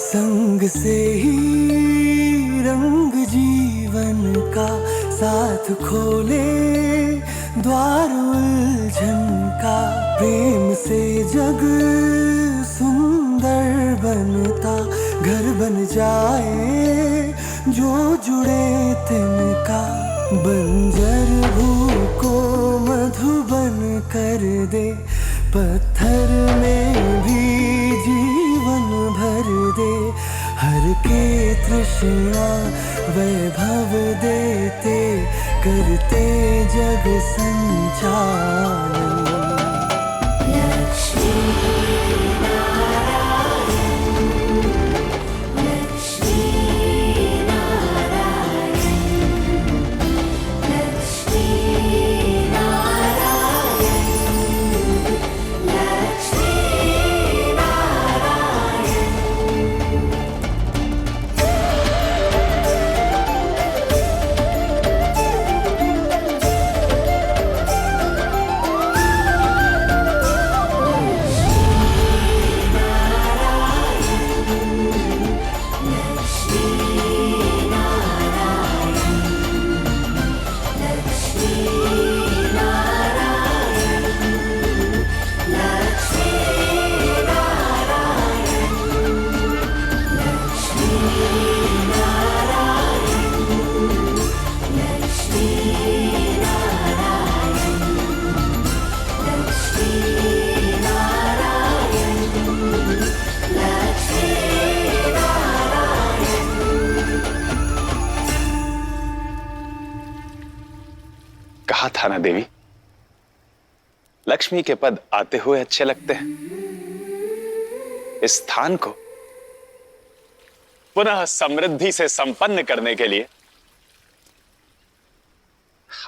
संग से ही रंग जीवन का साथ खोले द्वार उलझन का। प्रेम से जग सुंदर बनता, घर बन जाए जो जुड़े तिनका। बंजर भू को मधुबन कर दे, पत्थर में भी जीवन भर दे। हर के तृष्णा वैभव देते, करते जग संचालन। कहा था ना देवी, लक्ष्मी के पद आते हुए अच्छे लगते हैं। इस स्थान को पुनः समृद्धि से संपन्न करने के लिए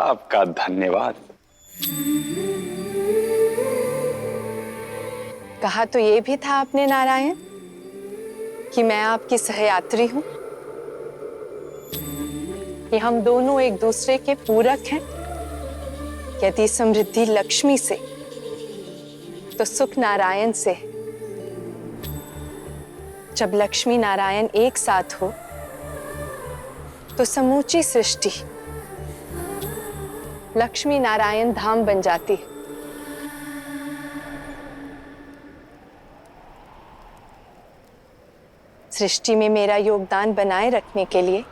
आपका धन्यवाद। कहा तो ये भी था आपने नारायण कि मैं आपकी सहयात्री हूं, कि हम दोनों एक दूसरे के पूरक हैं। यदि समृद्धि लक्ष्मी से तो सुख नारायण से। जब लक्ष्मी नारायण एक साथ हो तो समूची सृष्टि लक्ष्मी नारायण धाम बन जाती है। सृष्टि में मेरा योगदान बनाए रखने के लिए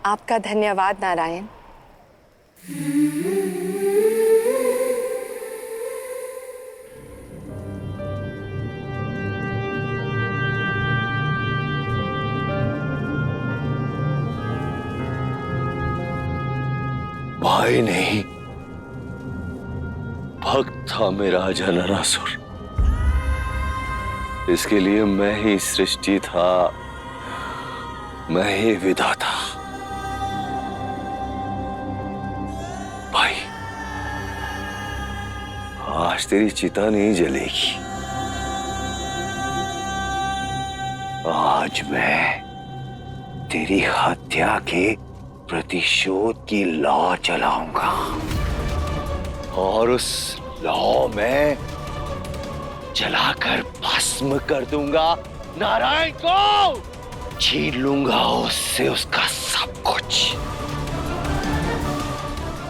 आपका धन्यवाद नारायण। भाई नहीं, भक्त था मेरा जननासुर। इसके लिए मैं ही सृष्टि था, मैं ही विधाता। भाई, आज तेरी चिता नहीं जलेगी। आज मैं तेरी हत्या के प्रतिशोध की लौ चलाऊंगा, और उस लौ में जलाकर भस्म कर दूंगा नारायण को। छीन लूंगा उससे उसका सब कुछ,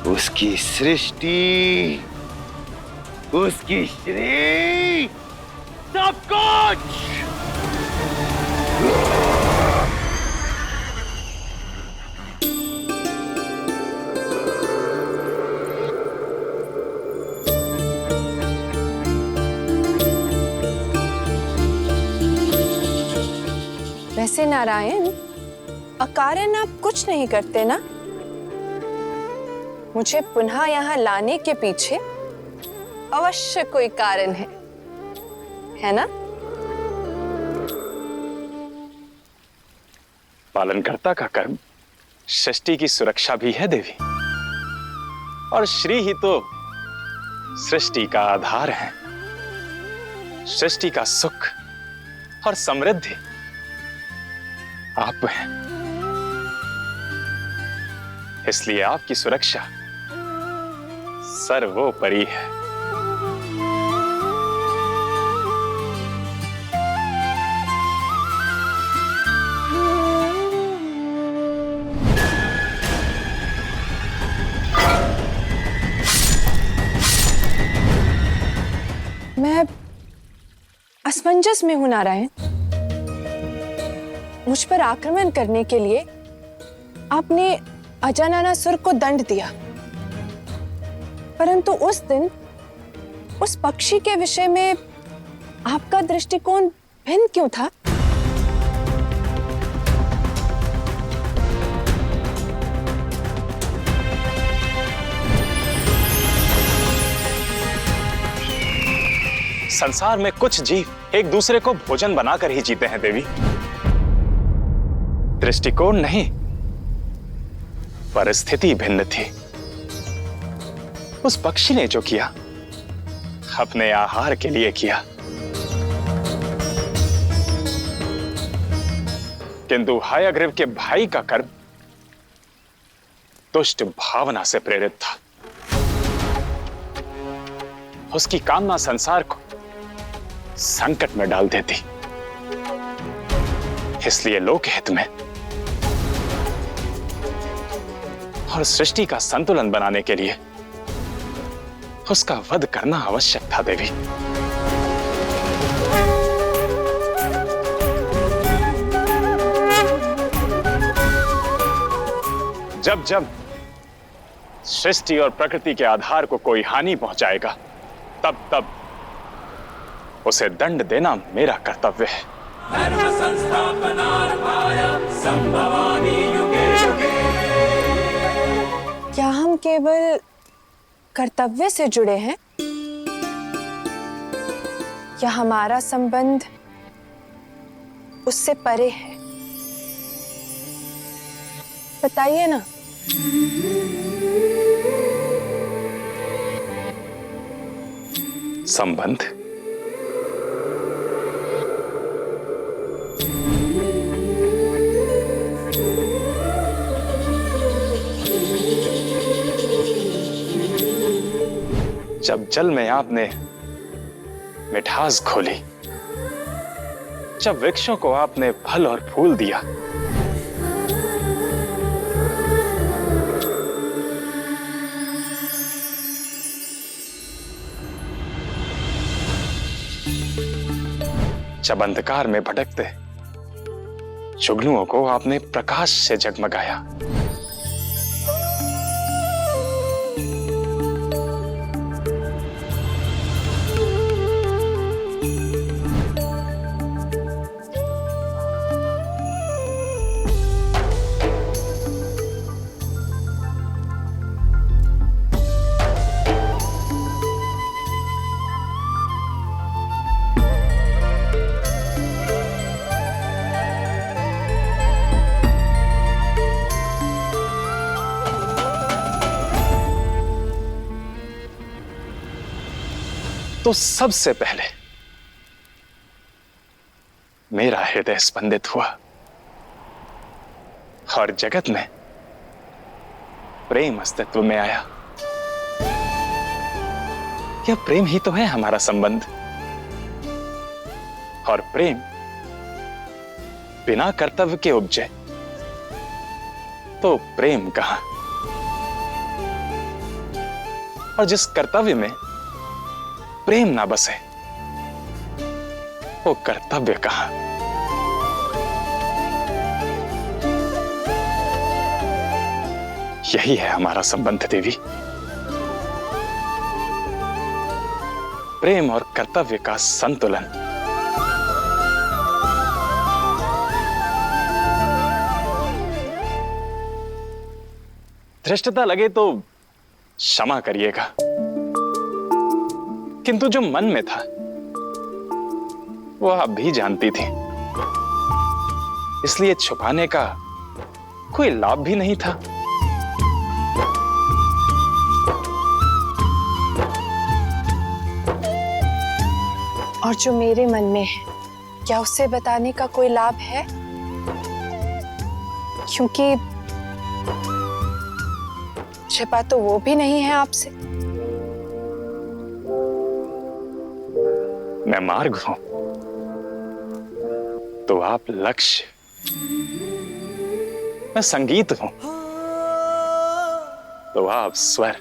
उसकी सृष्टि, उसकी श्री, सब कुछ। वैसे नारायण, अकारण आप कुछ नहीं करते ना? मुझे पुनः यहाँ लाने के पीछे अवश्य कोई कारण है ना? पालनकर्ता का कर्म सृष्टि की सुरक्षा भी है देवी, और श्री ही तो सृष्टि का आधार है। सृष्टि का सुख और समृद्धि आप हैं, इसलिए आपकी सुरक्षा सर्वोपरि है। असमंजस में हूं नारायण। मुझ पर आक्रमण करने के लिए आपने अजाननासुर को दंड दिया, परंतु उस दिन उस पक्षी के विषय में आपका दृष्टिकोण भिन्न क्यों था? संसार में कुछ जीव एक दूसरे को भोजन बनाकर ही जीते हैं देवी। दृष्टिकोण नहीं, परिस्थिति भिन्न थी। उस पक्षी ने जो किया अपने आहार के लिए किया, किंतु हयग्रीव के भाई का कर्म दुष्ट भावना से प्रेरित था। उसकी कामना संसार को संकट में डाल देती। इसलिए लोकहित में और सृष्टि का संतुलन बनाने के लिए उसका वध करना आवश्यक था देवी। जब जब सृष्टि और प्रकृति के आधार को कोई हानि पहुंचाएगा, तब तब उसे दंड देना मेरा कर्तव्य है। धर्म संस्थापनार्थाय संभवामि युगे युगे। क्या हम केवल कर्तव्य से जुड़े हैं या हमारा संबंध उससे परे है? बताइए ना। संबंध? जब जल में आपने मिठास खोली, जब वृक्षों को आपने फल और फूल दिया, जब अंधकार में भटकते जुगनुओं को आपने प्रकाश से जगमगाया, तो सबसे पहले मेरा हृदय स्पंदित हुआ और जगत में प्रेम अस्तित्व में आया। यह प्रेम ही तो है हमारा संबंध, और प्रेम बिना कर्तव्य के उपजे तो प्रेम कहां? और जिस कर्तव्य में प्रेम ना बसे वो कर्तव्य कहां? यही है हमारा संबंध देवी। प्रेम और कर्तव्य का संतुलन। धृष्टता लगे तो क्षमा करिएगा, किंतु जो मन में था वो आप भी जानती थी, इसलिए छुपाने का कोई लाभ भी नहीं था। और जो मेरे मन में है, क्या उसे बताने का कोई लाभ है? क्योंकि छिपा तो वो भी नहीं है आपसे। मैं मार्ग हूं तो आप लक्ष्य, मैं संगीत हूं तो आप स्वर,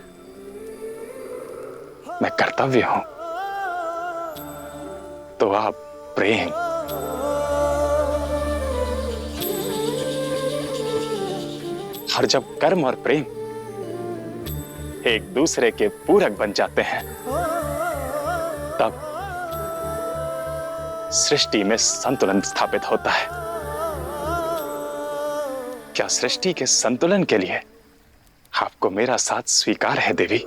मैं कर्तव्य हूं तो आप प्रेम। और जब कर्म और प्रेम एक दूसरे के पूरक बन जाते हैं, तब सृष्टि में संतुलन स्थापित होता है। क्या सृष्टि के संतुलन के लिए आपको मेरा साथ स्वीकार है देवी?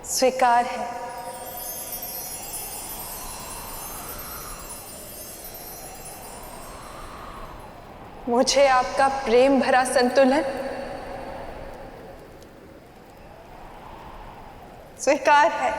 स्वीकार है। मुझे आपका प्रेम भरा संतुलन स्वीकार है।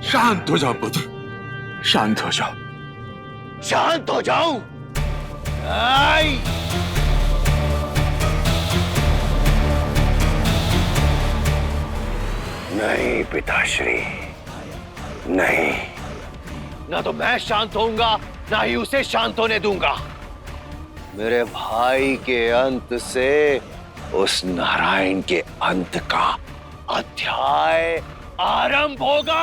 शांत हो जाओ पुत्र, शांत हो जाओ, शांत हो जाओ। नहीं पिताश्री, नहीं, ना तो मैं शांत होऊंगा, ना ही उसे शांत होने दूंगा। मेरे भाई के अंत से उस नारायण के अंत का अध्याय आरंभ होगा।